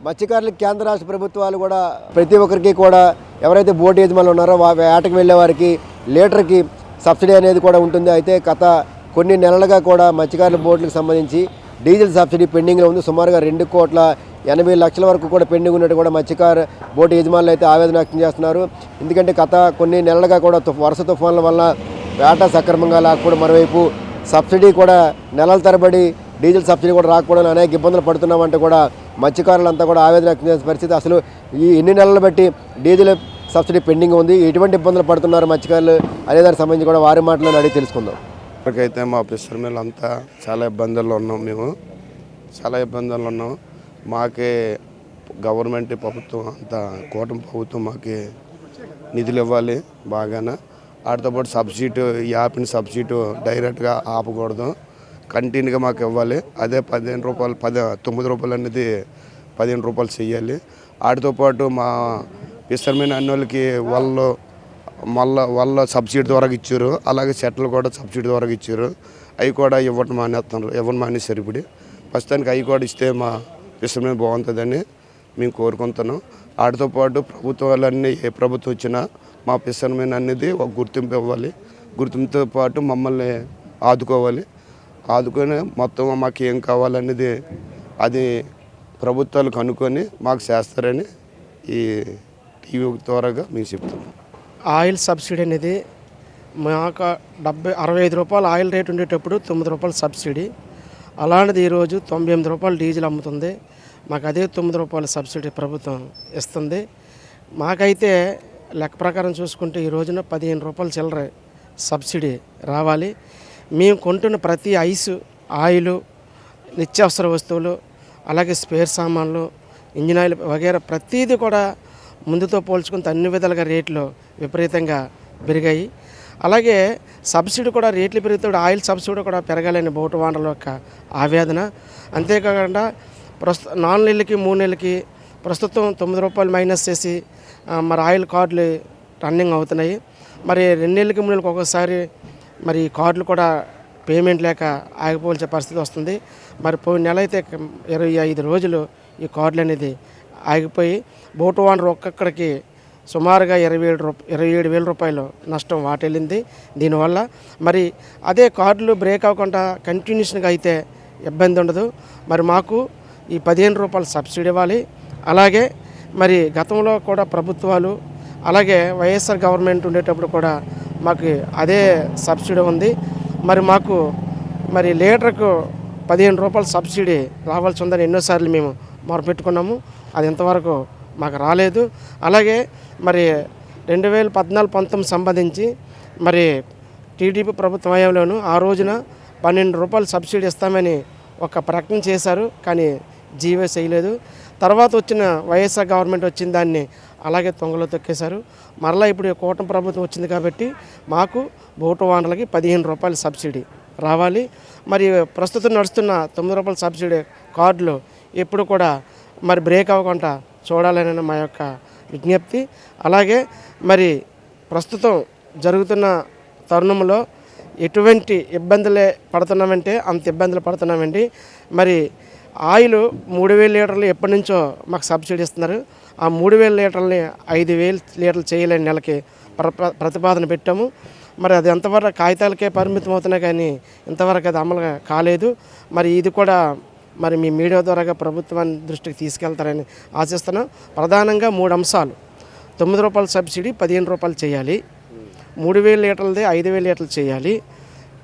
మత్స్యకారులకు కేంద్ర రాష్ట్ర ప్రభుత్వాలు కూడా ప్రతి ఒక్కరికి కూడా ఎవరైతే బోటు యజమానులు ఉన్నారో వేటకు వెళ్ళే వారికి లీటర్కి సబ్సిడీ అనేది కూడా ఉంటుంది. అయితే గత కొన్ని నెలలుగా కూడా మత్స్యకారుల బోట్లకు సంబంధించి డీజిల్ సబ్సిడీ పెండింగ్లో ఉంది. సుమారుగా 2,80,00,000 వరకు కూడా పెండింగ్ ఉన్నట్టు కూడా మత్స్యకారు బోటు యజమానులు అయితే ఆవేదన వ్యక్తం చేస్తున్నారు. ఎందుకంటే గత కొన్ని నెలలుగా కూడా వర్ష తుఫాన్ల వల్ల వేట సక్రమంగా లేకపోవడం, మరోవైపు సబ్సిడీ కూడా నెలల తరబడి డీజిల్ సబ్సిడీ కూడా రాకపోవడం అనేక ఇబ్బందులు పడుతున్నామంటే కూడా మత్స్యకారులంతా కూడా ఆవేదన వ్యక్తం చేసే పరిస్థితి. అసలు ఈ ఎన్ని నెలలు బట్టి డీజిల్ సబ్సిడీ పెండింగ్ ఉంది, ఎటువంటి ఇబ్బందులు పడుతున్నారు మత్స్యకారులు అనే దానికి సంబంధించి కూడా వారి మాటలను అడిగి తెలుసుకుందాం. ఇప్పటికైతే మా ఫిషర్ మిల్ అంతా చాలా ఇబ్బందుల్లో ఉన్నాం. మేము చాలా ఇబ్బందుల్లో ఉన్నాం. మాకే గవర్నమెంట్ ప్రభుత్వం అంతా కూటమి ప్రభుత్వం మాకే నిధులు ఇవ్వాలి బాగానే. వాటితో పాటు సబ్సిడీ యాపిన సబ్సిడీ డైరెక్ట్గా ఆపకూడదు, కంటిన్యూగా మాకు ఇవ్వాలి. అదే 15 రూపాయలు 9 రూపాయలు అనేది 15 రూపాయలు చెయ్యాలి. వాటితో పాటు మా ఫిషర్మెన్ అన్ని వాళ్ళకి వాళ్ళ సబ్సిడీ ద్వారా ఇచ్చారు. అలాగే చెట్లు కూడా సబ్సిడీ ద్వారా ఇచ్చారు. అవి కూడా ఇవ్వడం మానేశారు. ఇప్పుడు ప్రస్తుతానికి అవి కూడా ఇస్తే మా ఫిషర్మెన్ బాగుంటుందని మేము కోరుకుంటున్నాం. వాటితో పాటు ప్రభుత్వాలన్నీ ఏ ప్రభుత్వం వచ్చినా మా ఫిషర్మెన్ అనేది ఒక గుర్తింపు ఇవ్వాలి. గుర్తింపుతో పాటు మమ్మల్ని ఆదుకోవాలి. ఆదుకొని మొత్తం మాకు ఏం కావాలనేది అది ప్రభుత్వాలు కనుక్కొని మాకు చేస్తారని ఈ టీవీ ద్వారాగా మేము చెప్తున్నాం. ఆయిల్ సబ్సిడీ అనేది మాకు 65 రూపాయలు ఆయిల్ రేట్ ఉండేటప్పుడు 9 రూపాయలు సబ్సిడీ. అలాంటిది ఈరోజు 98 రూపాయలు డీజిల్ అమ్ముతుంది. మాకు అదే 9 రూపాయల సబ్సిడీ ప్రభుత్వం ఇస్తుంది. మాకైతే లెక్క ప్రకారం చూసుకుంటే ఈ రోజున 15 రూపాయలు చిల్లర సబ్సిడీ రావాలి. మేము కొంటున్న ప్రతి ఐసు, ఆయిలు, నిత్యావసర వస్తువులు, అలాగే స్పేర్ సామాన్లు, ఇంజిన్ ఆయిల్ వగేరా ప్రతీది కూడా ముందుతో పోల్చుకుంటే అన్ని విధాలుగా రేట్లు విపరీతంగా పెరిగాయి. అలాగే సబ్సిడీ కూడా రేట్లు పెరుగుతాడు, ఆయిల్ సబ్సిడీ కూడా పెరగాలని బోటు వాండల యొక్క ఆవేదన. అంతేకాకుండా 4 నెలలకి 3 నెలలకి ప్రస్తుతం 9 రూపాయలు మైనస్ చేసి మరి ఆయిల్ కార్డులు రన్నింగ్ అవుతున్నాయి. మరి 2 నెలలకి 3 నెలలకి ఒక్కోసారి మరి కార్డులు కూడా పేమెంట్ లేక ఆగిపోవాల్సిన పరిస్థితి వస్తుంది. మరి పోయిన నెల అయితే 25 రోజులు ఈ కార్డులు అనేది ఆగిపోయి బోటు వాండర్ ఒక్కొక్కడికి సుమారుగా 27,000 రూపాయలు నష్టం వాటిల్లింది. దీనివల్ల మరి అదే కార్డులు బ్రేక్ అవ్వకుండా కంటిన్యూషన్గా అయితే ఇబ్బంది ఉండదు. మరి మాకు ఈ 15 రూపాయలు సబ్సిడీ ఇవ్వాలి. అలాగే మరి గతంలో కూడా ప్రభుత్వాలు అలాగే వైఎస్ఆర్ గవర్నమెంట్ ఉండేటప్పుడు కూడా మాకు అదే సబ్సిడీ ఉంది. మరి మాకు మరి లీటర్కు 15 రూపాయలు సబ్సిడీ రావాల్సి ఉందని ఎన్నోసార్లు మేము మొరపెట్టుకున్నాము. అది ఇంతవరకు మాకు రాలేదు. అలాగే మరి 2014-19 సంబంధించి మరి టీడీపీ ప్రభుత్వం హయాంలోను ఆ రోజున 12 రూపాయలు సబ్సిడీ ఇస్తామని ఒక ప్రకటన చేశారు, కానీ జీవో చేయలేదు. తర్వాత వచ్చిన వైఎస్ఆర్ గవర్నమెంట్ వచ్చిన దాన్ని అలాగే తొంగలో తొక్కేశారు. మరలా ఇప్పుడు కూటమి ప్రభుత్వం వచ్చింది కాబట్టి మాకు బోటు వాండలకి 15 రూపాయల సబ్సిడీ రావాలి. మరి ప్రస్తుతం నడుస్తున్న 9 రూపాయల సబ్సిడీ కార్డులు ఎప్పుడు కూడా మరి బ్రేక్ అవ్వకుండా చూడాలని మా యొక్క విజ్ఞప్తి. అలాగే మరి ప్రస్తుతం జరుగుతున్న తరుణంలో ఎటువంటి ఇబ్బందులే పడుతున్నామంటే అంత ఇబ్బందులు పడుతున్నామండి. మరి ఆయిల్ 3,000 లీటర్లు ఎప్పటి నుంచో మాకు సబ్సిడీ ఇస్తున్నారు. ఆ 3,000 లీటర్లని 5,000 లీటర్లు చేయాలని నెలకి ప్రతిపాదన పెట్టాము. మరి అది ఎంతవరకు కాగితాలకే పరిమితం అవుతున్నాయి, కానీ ఇంతవరకు అది అమలు కాలేదు. మరి ఇది కూడా మరి మీ మీడియా ద్వారాగా ప్రభుత్వాన్ని దృష్టికి తీసుకెళ్తారని ఆశిస్తున్నాం. ప్రధానంగా 3 అంశాలు: 9 రూపాయల సబ్సిడీ 15 రూపాయలు చేయాలి, 3,000 లీటర్లది 5,000 లీటర్లు చేయాలి.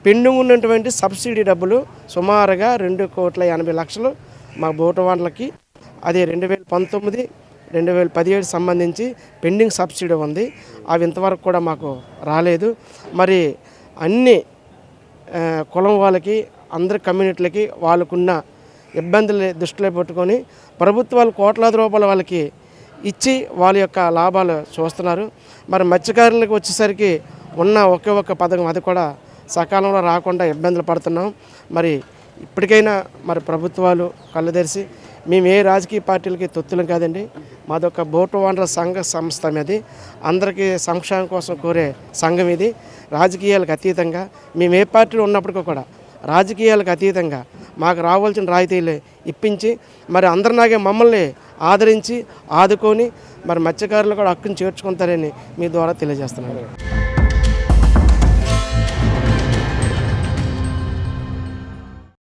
పెండింగ్ ఉన్నటువంటి సబ్సిడీ డబ్బులు సుమారుగా 2,80,00,000 మా బోటు వాండలకి అదే 2019, 2017 సంబంధించి పెండింగ్ సబ్సిడీ ఉంది. అవి ఇంతవరకు కూడా మాకు రాలేదు. మరి అన్ని కులం వాళ్ళకి, అందరి కమ్యూనిటీలకి వాళ్ళకున్న ఇబ్బందులు దృష్టిలో పెట్టుకొని ప్రభుత్వాలు కోట్లాది రూపాయలు వాళ్ళకి ఇచ్చి వాళ్ళ యొక్క లాభాలు చూస్తున్నారు. మరి మత్స్యకారులకు వచ్చేసరికి ఉన్న ఒకే ఒక్క పథకం, అది కూడా సకాలంలో రాకుండా ఇబ్బందులు పడుతున్నాం. మరి ఇప్పటికైనా మరి ప్రభుత్వాలు కళ్ళు తెరిచి, మేము ఏ రాజకీయ పార్టీలకి తొత్తులం కాదండి, మాదొక బోటు వాండర్ సంస్థ ఇది. అందరికీ సంక్షేమం కోసం కోరే సంఘం ఇది. రాజకీయాలకు అతీతంగా మేము ఏ పార్టీలో ఉన్నప్పటికీ కూడా రాజకీయాలకు అతీతంగా మాకు రావాల్సిన రాయితీలు ఇప్పించి మరి అందరిలాగే మమ్మల్ని ఆదరించి ఆదుకొని మరి మత్స్యకారులు కూడా హక్కును చేర్చుకుంటారని మీ ద్వారా తెలియజేస్తున్నాను.